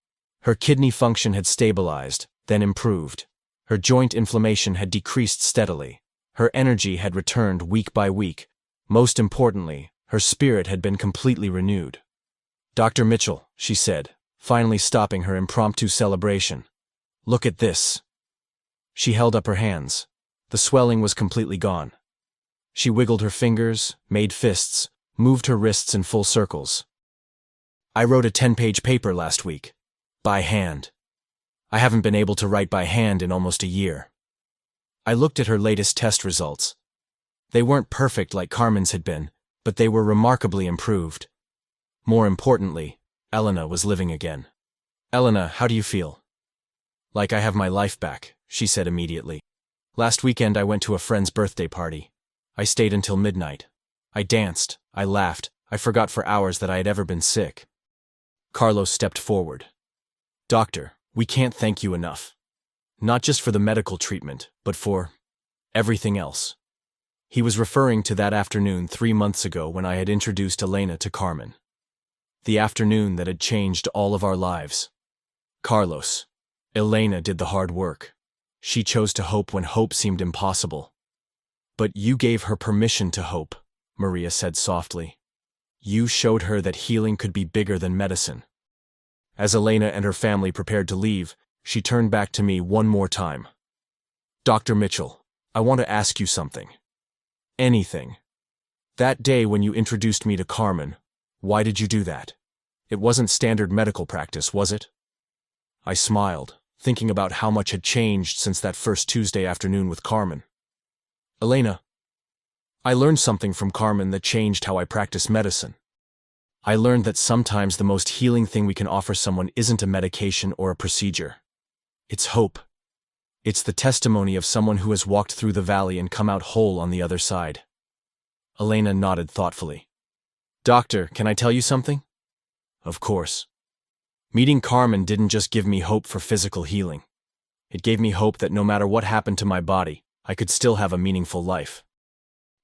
Her kidney function had stabilized, then improved. Her joint inflammation had decreased steadily. Her energy had returned week by week. Most importantly, her spirit had been completely renewed. "Dr. Mitchell," she said, finally stopping her impromptu celebration. "Look at this." She held up her hands. The swelling was completely gone. She wiggled her fingers, made fists, moved her wrists in full circles. "I wrote a 10-page paper last week. By hand. I haven't been able to write by hand in almost a year." I looked at her latest test results. They weren't perfect like Carmen's had been, but they were remarkably improved. More importantly, Elena was living again. "Elena, how do you feel?" "Like I have my life back," she said immediately. "Last weekend I went to a friend's birthday party. I stayed until midnight. I danced, I laughed, I forgot for hours that I had ever been sick." Carlos stepped forward. "Doctor, we can't thank you enough. Not just for the medical treatment, but for everything else." He was referring to that afternoon 3 months ago when I had introduced Elena to Carmen. The afternoon that had changed all of our lives. "Carlos, Elena did the hard work. She chose to hope when hope seemed impossible. But you gave her permission to hope," Maria said softly. "You showed her that healing could be bigger than medicine." As Elena and her family prepared to leave, she turned back to me one more time. "Dr. Mitchell, I want to ask you something. Anything. That day when you introduced me to Carmen, why did you do that? It wasn't standard medical practice, was it?" I smiled, thinking about how much had changed since that first Tuesday afternoon with Carmen. "Elena, I learned something from Carmen that changed how I practice medicine. I learned that sometimes the most healing thing we can offer someone isn't a medication or a procedure. It's hope. It's the testimony of someone who has walked through the valley and come out whole on the other side." Elena nodded thoughtfully. "Doctor, can I tell you something?" "Of course." "Meeting Carmen didn't just give me hope for physical healing. It gave me hope that no matter what happened to my body, I could still have a meaningful life."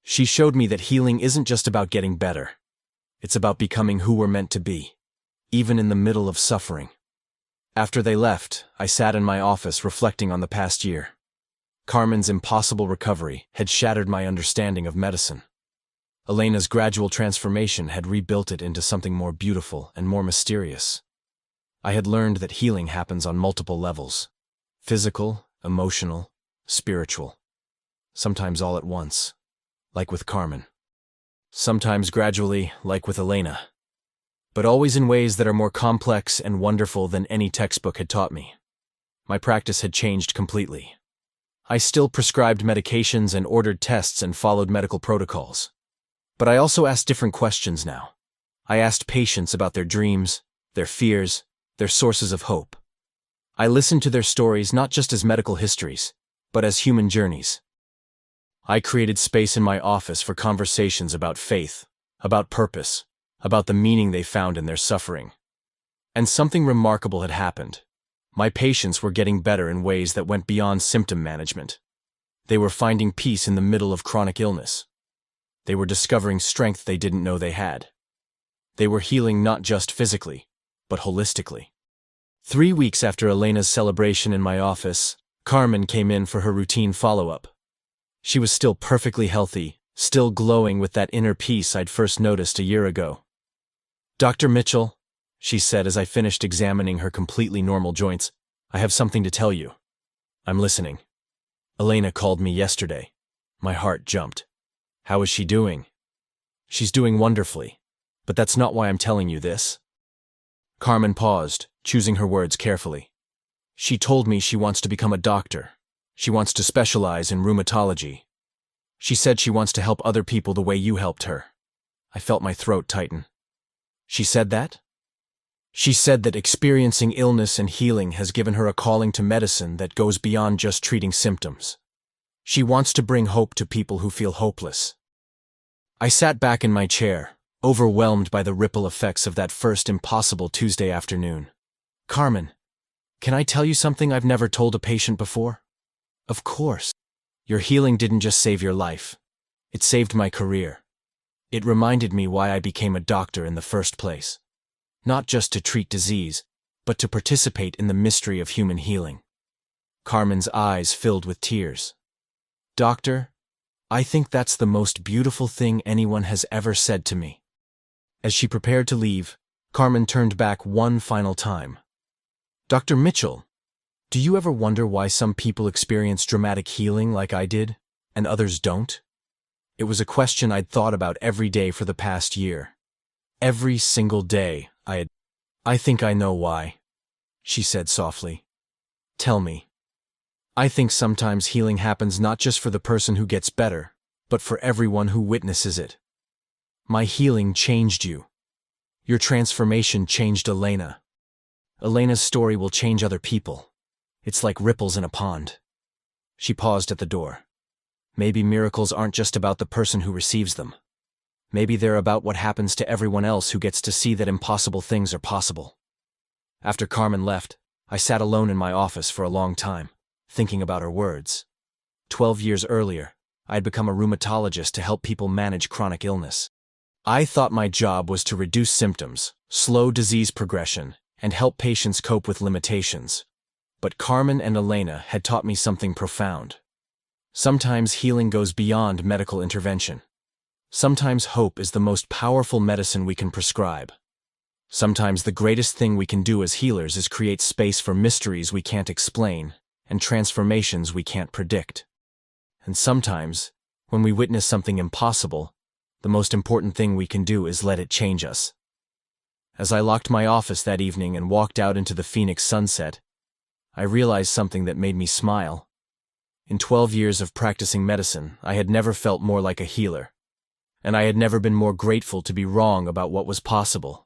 She showed me that healing isn't just about getting better. It's about becoming who we're meant to be, even in the middle of suffering. After they left, I sat in my office reflecting on the past year. Carmen's impossible recovery had shattered my understanding of medicine. Elena's gradual transformation had rebuilt it into something more beautiful and more mysterious. I had learned that healing happens on multiple levels: physical, emotional, spiritual. Sometimes all at once, like with Carmen. Sometimes gradually, like with Elena. But always in ways that are more complex and wonderful than any textbook had taught me. My practice had changed completely. I still prescribed medications and ordered tests and followed medical protocols. But I also asked different questions now. I asked patients about their dreams, their fears, their sources of hope. I listened to their stories not just as medical histories, but as human journeys. I created space in my office for conversations about faith, about purpose, about the meaning they found in their suffering. And something remarkable had happened. My patients were getting better in ways that went beyond symptom management. They were finding peace in the middle of chronic illness. They were discovering strength they didn't know they had. They were healing not just physically, but holistically. 3 weeks after Elena's celebration in my office, Carmen came in for her routine follow-up. She was still perfectly healthy, still glowing with that inner peace I'd first noticed a year ago. "Dr. Mitchell," she said as I finished examining her completely normal joints, "I have something to tell you." "I'm listening." "Elena called me yesterday." My heart jumped. "How is she doing?" "She's doing wonderfully. But that's not why I'm telling you this." Carmen paused, choosing her words carefully. "She told me she wants to become a doctor. She wants to specialize in rheumatology. She said she wants to help other people the way you helped her." I felt my throat tighten. "She said that?" "She said that experiencing illness and healing has given her a calling to medicine that goes beyond just treating symptoms. She wants to bring hope to people who feel hopeless." I sat back in my chair, overwhelmed by the ripple effects of that first impossible Tuesday afternoon. "Carmen, can I tell you something I've never told a patient before?" "Of course." "Your healing didn't just save your life. It saved my career. It reminded me why I became a doctor in the first place. Not just to treat disease, but to participate in the mystery of human healing." Carmen's eyes filled with tears. "Doctor, I think that's the most beautiful thing anyone has ever said to me." As she prepared to leave, Carmen turned back one final time. "Dr. Mitchell, do you ever wonder why some people experience dramatic healing like I did, and others don't?" It was a question I'd thought about every day for the past year. Every single day "I think I know why," she said softly. "Tell me." "I think sometimes healing happens not just for the person who gets better, but for everyone who witnesses it. My healing changed you. Your transformation changed Elena. Elena's story will change other people. It's like ripples in a pond." She paused at the door. "Maybe miracles aren't just about the person who receives them. Maybe they're about what happens to everyone else who gets to see that impossible things are possible." After Carmen left, I sat alone in my office for a long time, thinking about her words. 12 years earlier, I had become a rheumatologist to help people manage chronic illness. I thought my job was to reduce symptoms, slow disease progression, and help patients cope with limitations. But Carmen and Elena had taught me something profound. Sometimes healing goes beyond medical intervention. Sometimes hope is the most powerful medicine we can prescribe. Sometimes the greatest thing we can do as healers is create space for mysteries we can't explain and transformations we can't predict. And sometimes, when we witness something impossible, the most important thing we can do is let it change us. As I locked my office that evening and walked out into the Phoenix sunset, I realized something that made me smile. In 12 years of practicing medicine, I had never felt more like a healer, and I had never been more grateful to be wrong about what was possible.